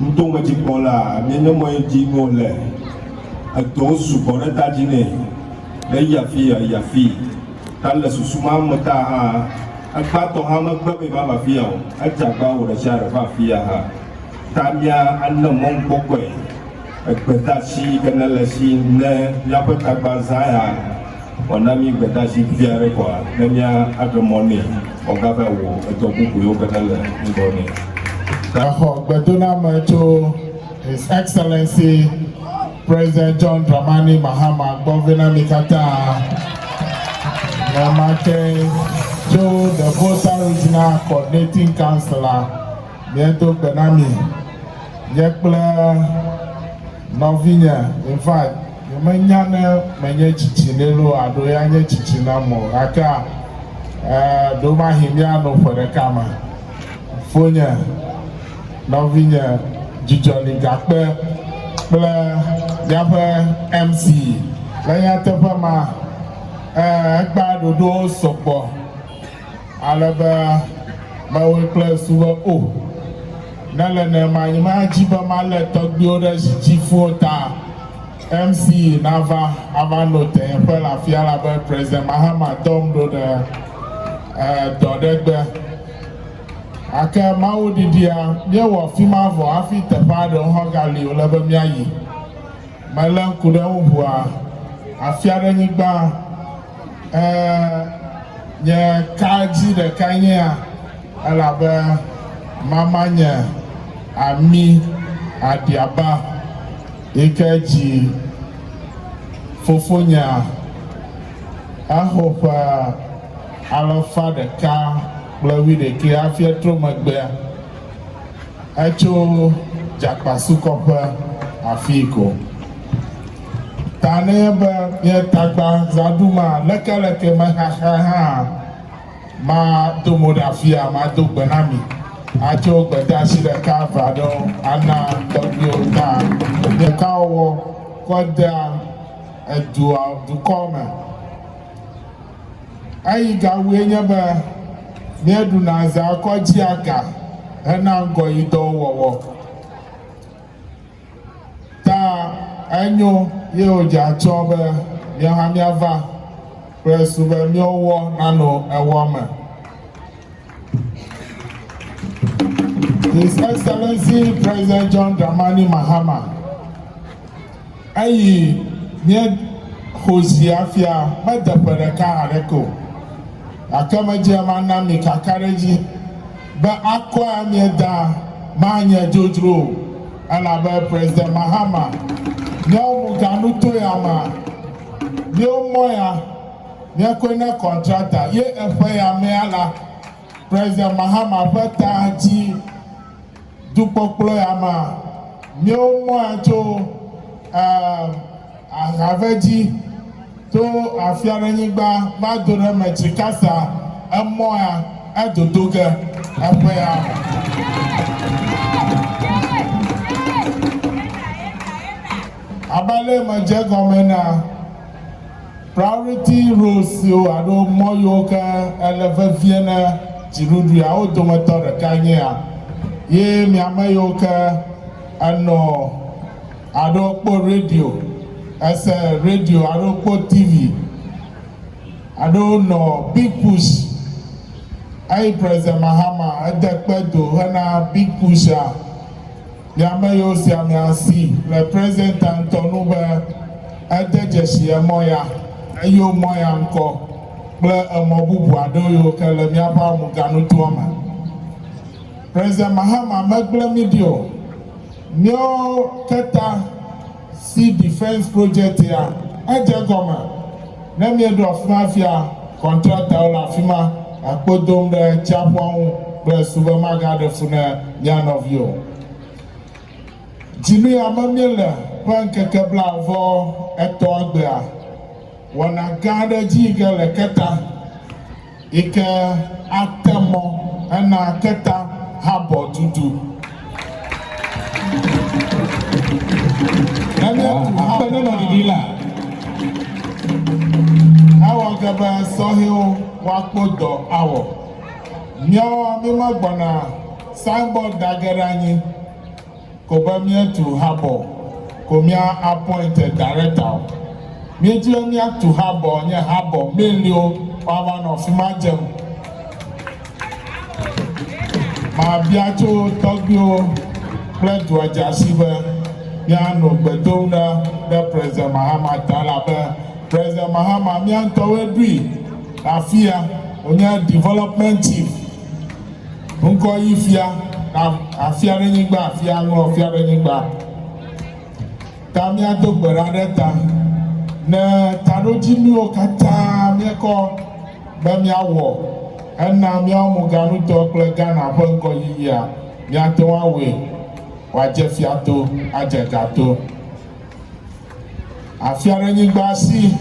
Mtu majipola, nene moye jingole, atau supporter tajine, yafi, kalau susuma mata atau hama babi bapa fiau, Tagba udah cara fia ha, tamia Anlo mongpokwe, betasi kenal si ne, apa Tagba saya, wanami betasi via rekwa, namanya ada money, orang bawa atau buku yo kenal ni. To His Excellency President John Dramani Mahama, Governor Mikata, Namake, Joe, the Vosa Regional Coordinating Councillor, Miento Benami, Yekla Novinia. In fact, Menyana Menye Chichinelo, Adoyanya Chichinamo, Aka, Doma Himiano for the Kama, Fonya. Novinia Jijoli Gakpe Ple Yape MC Laya Tepama Ekba Dodo Sopo Alaba Mawe Ple Suwa O Nalene Manima Jiba Male Togbioda Jifota MC Nava Avanote Ple Afialabe President Mahama Tom Doda Dodegbe Aka mawo didia ye wo fima vo afi tepa de ho gali o lebe miayi malan kude ubua Afiadenyigba nye kaji de kanya alabe mamanya ami adiaba ikeji fofonya ahopa alofa de ka Blawi de ke Afiatro Magbe Echo Jakpasukopa Afiko Taneba ye Tagba Zaduma lekeleke mahaha ma domodafia ma do benami Acho Bedashi de Kavado Anna Tokyo ta de kawo koda edua du koma Ayiga wenyaba Nedu na za kwaji aka ena ngo ido wowo ta enyo ye oja chobe ya hamiava presu be mi owo nano ewome His Excellency President John Dramani Mahama ayi ne hozi afia madapere ka areko Akama jema na mi kakareji ba akwa mieda manya jojro alaba President Mahama nyo muganu to yama nyo moya nyo kwena contractor ye efe ya me ala President Mahama fata ji dupoklo yama nyo moya to agaveji to Afiadenyigba ma dore metrikasa emoya edodoge epeya abale maje gomena priority roads yo ado moyo ka elevaviena jirudu ya odomoto de kanya ye mi amayo ka ano ado po radio as a radio, I don't put TV. I don't know. Big push. I President Mahama, I dekpedo, hana big pusher. Yamayo si amiasi. Le President Antonube, I dejeshi moya. Ayo moya nko. Ble mobubu adoyo kele miapa muganu tuama. President Mahama, megle midio. Nyo keta. See defense project here. Eje goma. Nemi edu afimafia contractor ola fima akpodom de chapon ble supermaga de funa nyan of you. Jinu ya mamile pan kekebla vo eto agbea. Wana gade jige le keta ike atemo ena keta habo dudu. Awo gaba sohio wakpodo awo. Nyo mi magbona signboard dageranyi. Kobamia to Harbor, Komia appointed director. Major to Harbor, near Harbor, Melio, Pavan of Imajem. Ma Biato, Tokyo, Plant to Ajasiba, Yano, Bedona, the President Mahama Talaba, President Mahama Mianto Edri, Afia, Onya Development Chief, Unko Ifia. Afiadenyigba, Anlo, Afiadenyigba. Tamia to Beradeta. Ne taroji mi o kata mieko bemia wo. Ena mia muganu to kle Ghana ponko yiyia. Mia to wawe. Waje fiato, aje gato. Afiadenyigba si.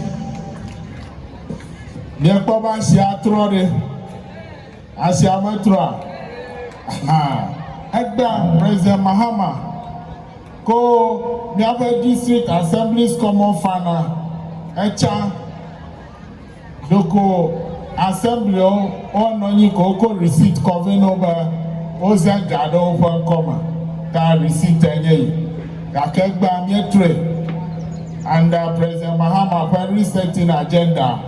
Mieko ba si atrode. Asi ametroa. Egba President Mahama ko Miabe District Assembly's Common Fana Echa Doko Assembly on ko receipt conveno ba Oza Gado open comma ka receipt enye Kakegba Mietre and President Mahama very setting agenda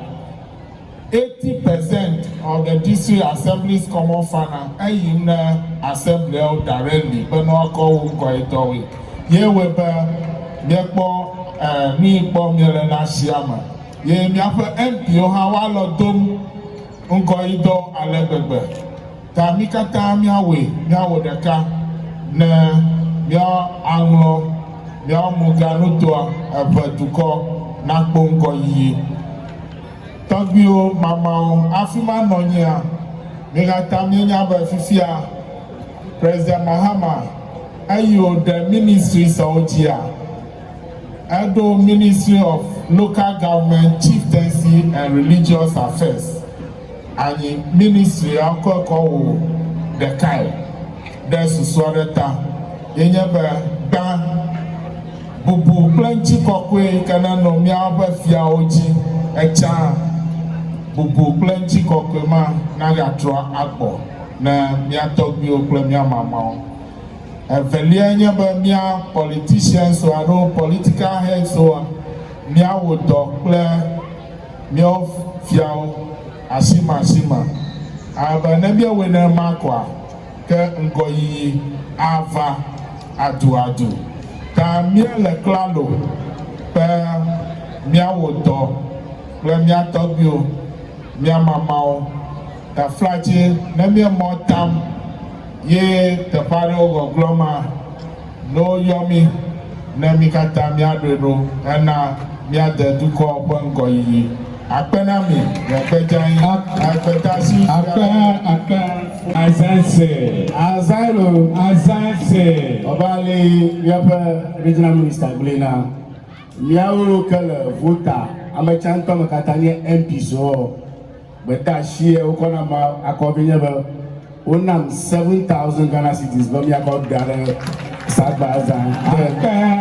80% of the district assembly's common fund in assembly directly, but not call Goitowi. Ye Weber, Nepo, me bomb Yelena Shiama. Ye Miapa MP, Hawalo Dum, Uncoido, Alebebe. Tamika Tamiawe, Miawo the car, Mia Anlo, Mia Muganutua, a Vertuco, Nakbongo Yi. Tagba mama afima nonya megata mienya ba fifia President Mahama ayo the ministry Saudi Ado Ministry of Local Government, Chieftaincy and Religious Affairs and Ministry akoko the kai the susoreta yenye ba bubu plenty kokwe kana no mia ba fia oji echa bubu plenty kokema na gatra agbo na mia togbi okle mia mama evelia nya ba mia politicians or no political heads or mia wodo kle mia fiao asima aba na bia we na makwa ke ngoyi ava adu ta mia le klalo pe mia wodo kle mia togbi Mia mama ta flaje na mia motam ye te pare o gloma no yomi na mi kata mia dero na mia de duko pongo yi apena mi ya pejan apetasi azanse obale yapa regional minister blena miawo kala vota amechanto makatanye MP so but that share ukona ma akobinya ba onam 7,000 Ghana cedis ba mi akọ dare Tagba azan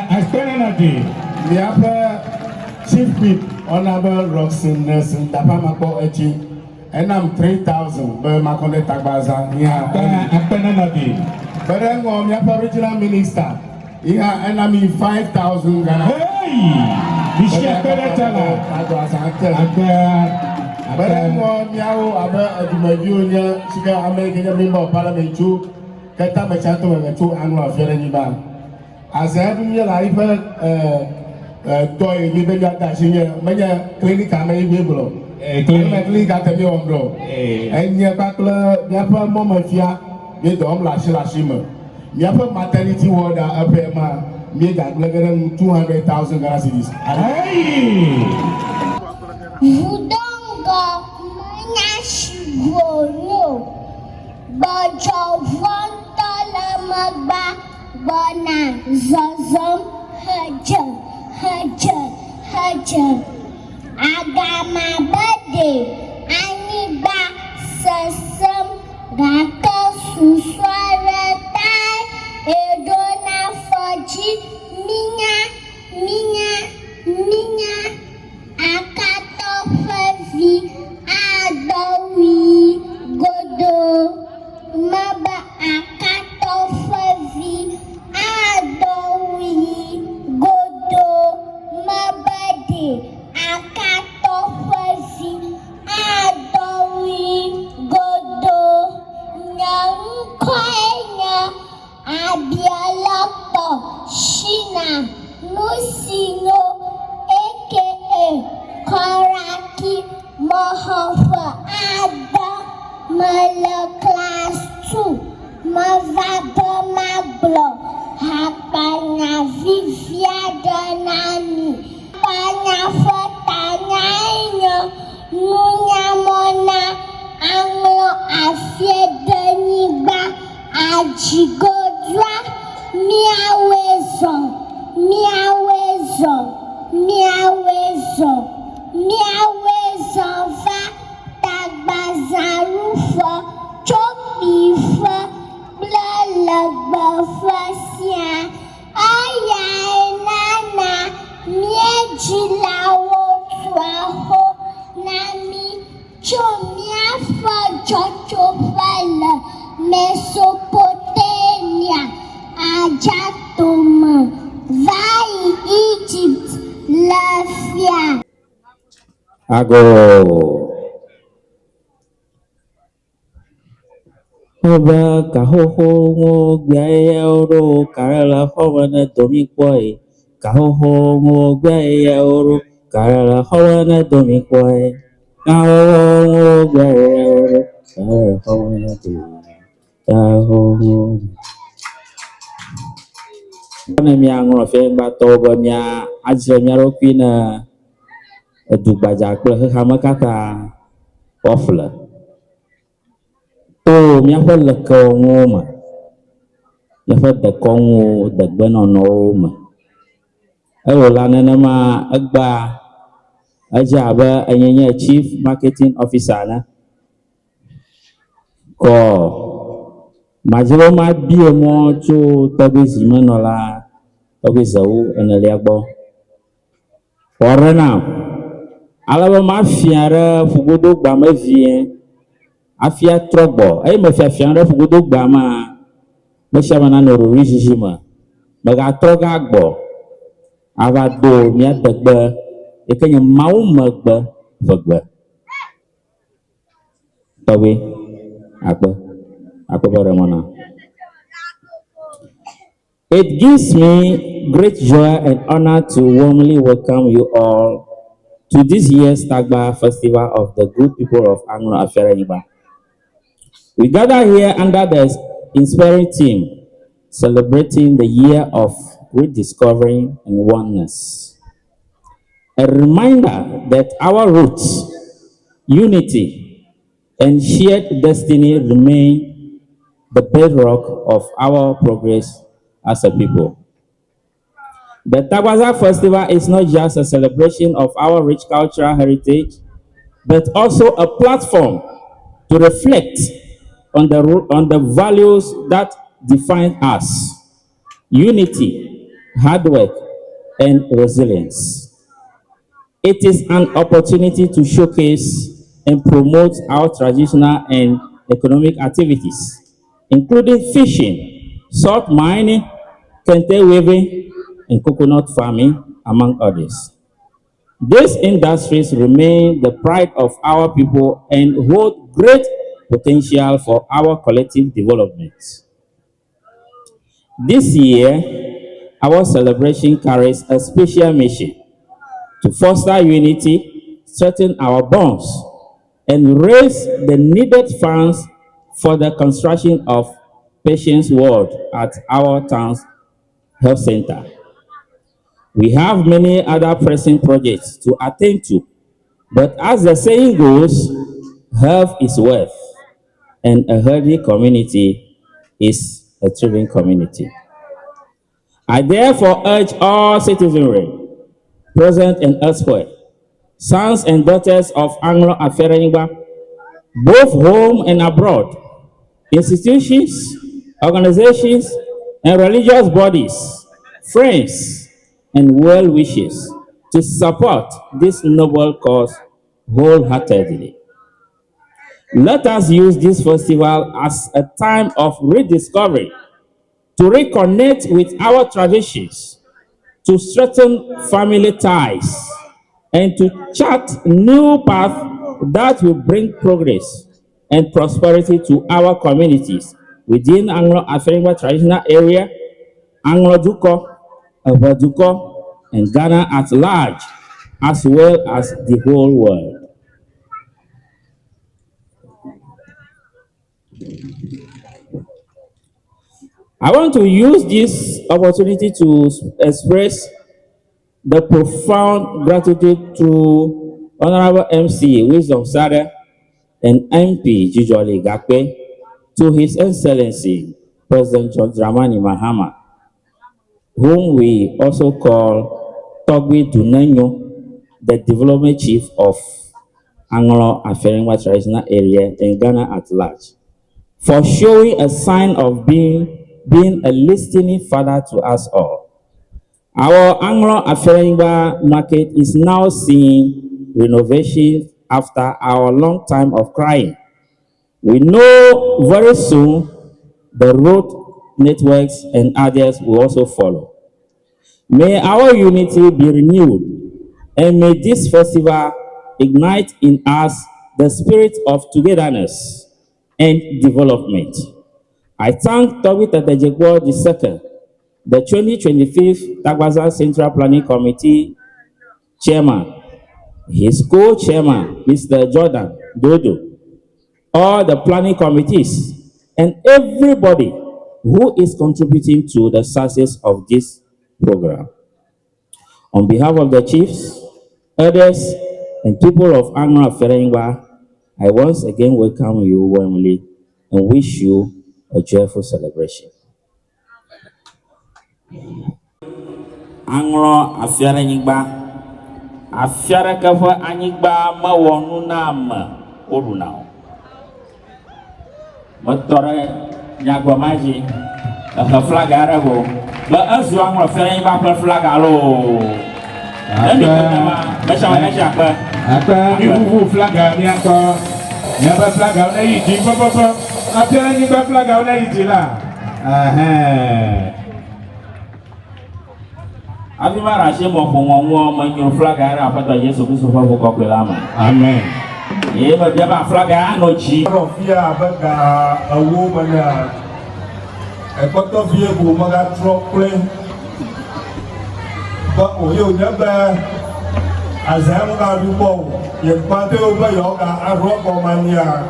aspena na di mi apa chief whip honorable Roxin Nelson tapa mako echi enam 3,000 ba makonde Tagba azan ya aspena na di berengo mi apa regional minister ya enami 5,000 Ghana hey bishia peletala Tagba azan Baremo miao aba adumavionya sika American member of parliament to kata machato to Anlo Afiadenyigba azabu nya life toy ni be gata shinya manya clinic amai beblo clinic atemi ombro enya bakla yapa mama fia ye dom la shima yapa maternity ward apema me ga glegere 200,000 Ghana cedis hey Goro Bojo Vontala Magba Bona Zozom Hajan Agama Bade Aniba Sesem Gato Suswaretai Edona Foji Minya Akato Fevi Adowi Godo Maba Akato Fevi Adowi Shina Nusino aka Koraki Mohova Ada Mala Class 2 Mavaba Maglo Hapanya Afiadenyigba Hapanya Fotanyainyo Nunya Mona Anlo Afiadenyigba Ajigodwa Miawezo va Tagba Zarufa Chopifa Blalagba Fasia Aya Nana Miejilawo Twaho Nami Chomia Fa Jochofala Mesopotamia Ajatoma Vai Egypt Lafia Ago Oba kahoho ngo gaya oro karala hawana domikoi kahoho ngo gaya oro karala hawana domikoi kahoho ngo gaya oro karala hawana domikoi kahoho na miango fe bato ba mia ajre miaro kwina dugbaja kple hama kata ofla to miaƒe lekewo ŋuwo me, miaƒe dekɔnuwo, degbenɔnɔwo me. Ewɔla nenema egba edze abe enye Chief Marketing Officer ne. Kɔ madzro ma bie mɔ tso tɔgbe zimenɔla tɔgbe zewu enelia gbɔ. Xɔrena alebe ma fia ɖe ƒugodo gbame vie afia trɔgbɔ eye me fiafia ɖe ƒugodo gbama mesia me nanɔ ɖoɖoe zizi me megatrɔ ga gbɔ ava do mia tegbe yike nye mawu megbe vegbe tɔgbe akpe be remona. It gives me great joy and honor to warmly welcome you all to this year's Tagba Festival of the Good People of Anlo Afiadenyigba. We gather here under the inspiring theme, celebrating the year of rediscovering and oneness. A reminder that our roots, unity, and shared destiny remain the bedrock of our progress as a people. The Tagba Festival is not just a celebration of our rich cultural heritage, but also a platform to reflect on the values that define us: unity, hard work, and resilience. It is an opportunity to showcase and promote our traditional and economic activities, including fishing, salt mining, kente weaving, and coconut farming, among others. These industries remain the pride of our people and hold great potential for our collective development. This year, our celebration carries a special mission to foster unity, strengthen our bonds, and raise the needed funds for the construction of Patients Ward at our town's health center. We have many other pressing projects to attend to, but as the saying goes, health is wealth, and a healthy community is a thriving community. I therefore urge all citizenry, present and elsewhere, sons and daughters of Anlo Afiadenyigba, both home and abroad, institutions, organizations, and religious bodies, friends, and well-wishers to support this noble cause wholeheartedly. Let us use this festival as a time of rediscovery, to reconnect with our traditions, to strengthen family ties, and to chart new paths that will bring progress and prosperity to our communities within Anglo Afiadenyigba traditional area, Anglo Duko, Abaduko, and Ghana at large, as well as the whole world. I want to use this opportunity to express the profound gratitude to Honorable MC Wisdom Sada and MP Jijoli Gakwe, to His Excellency President John Dramani Mahama, whom we also call Tagba Dunenyo, the Development Chief of Anlo Afiadenyigba traditional area in Ghana at large, for showing a sign of being a listening father to us all. Our Anlo Afiadenyigba market is now seeing renovation after our long time of crying. We know very soon the road networks and others will also follow. May our unity be renewed, and may this festival ignite in us the spirit of togetherness and development. I thank Tagba II, the 2025 Tagba Central Planning Committee Chairman, his co-chairman, Mr. Jordan Dodo, all the planning committees, and everybody who is contributing to the success of this program. On behalf of the chiefs, elders, and people of Anlo Afiadenyigba, I once again welcome you warmly and wish you a joyful celebration. Anlo Afiadenyigba, Afiadenyigba anyigba mawonu nama orunao. Motore nyagwa maji a flag arabo, but as you are flying back a flag alo. Let me flag never flag out any papa. Afiadenyigba flag out any Abimara shemo kwa manyo flag arabo to Yesu Kristo kwa kwelama. Amen. Eba biaba flag ano chi. Rofia baga awo mana ekoto vie go maga tropple ba oyo nyaba azamu ga dubo ye pate o ba yo ga aroko mania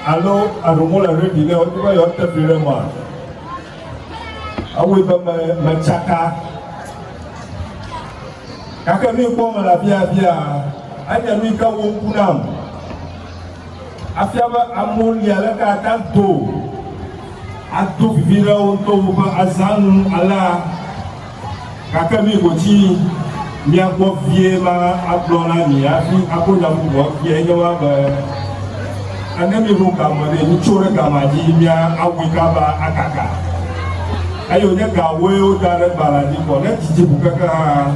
alo arumula ready le o ba yo tefire ma awo ba machaka kaka mi ko mala bia anya mi ka wo kunam Afiaba amon yala ka tanto atu vivira onto ba azan ala kakami gochi miako vie ma ablona ni afi akona buwa vie nyawa ba anemi ruka mare ni chore kamaji mia awika ba akaka ayo nya gawe o dare baladi ko na tiji bukaka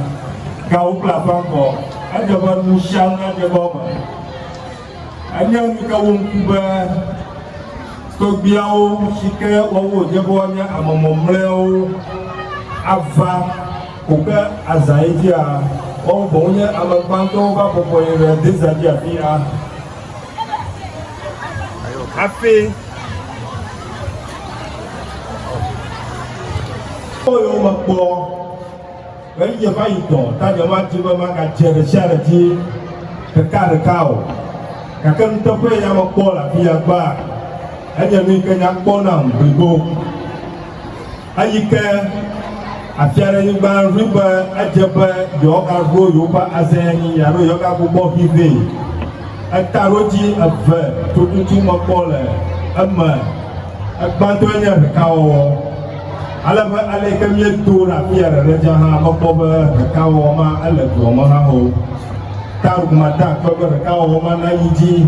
gawo plafan ko ajaba nushanga jaba anyang ka wongkuba to biao shike wawo jebonya amomomleo ava koka azaidia o bonya amabanto ba popoyere desadia fia afi oyo makbo wenye baito tanya mati ba maka chere charity kekare kao kakam tope ya makola pia ba anya mi kenya kona mbigo ayike Afiadenyigba riba ajeba yoga ro yoba azeni yaro yoga bubo hive ataroji ave tututu makola amma agbanto nya kawo alaba aleke mi dura fiara reja ha makoba kawo ma aleko ma ha ho Tagba Tagba kawo mana yiji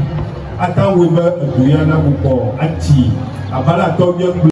atawe ba duya na buko ati abala to